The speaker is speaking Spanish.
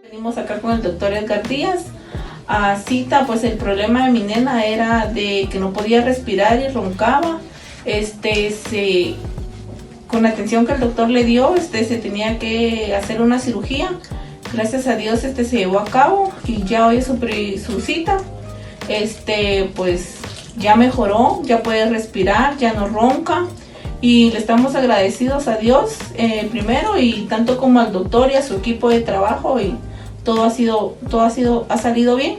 Venimos acá con el doctor Edgar Díaz a cita. Pues el problema de mi nena era de que no podía respirar y roncaba. Con la atención que el doctor le dio, se tenía que hacer una cirugía. Gracias a Dios se llevó a cabo y ya hoy es su cita. Pues ya mejoró, ya puede respirar, ya no ronca, y le estamos agradecidos a Dios primero, y tanto como al doctor y a su equipo de trabajo, y todo ha salido bien.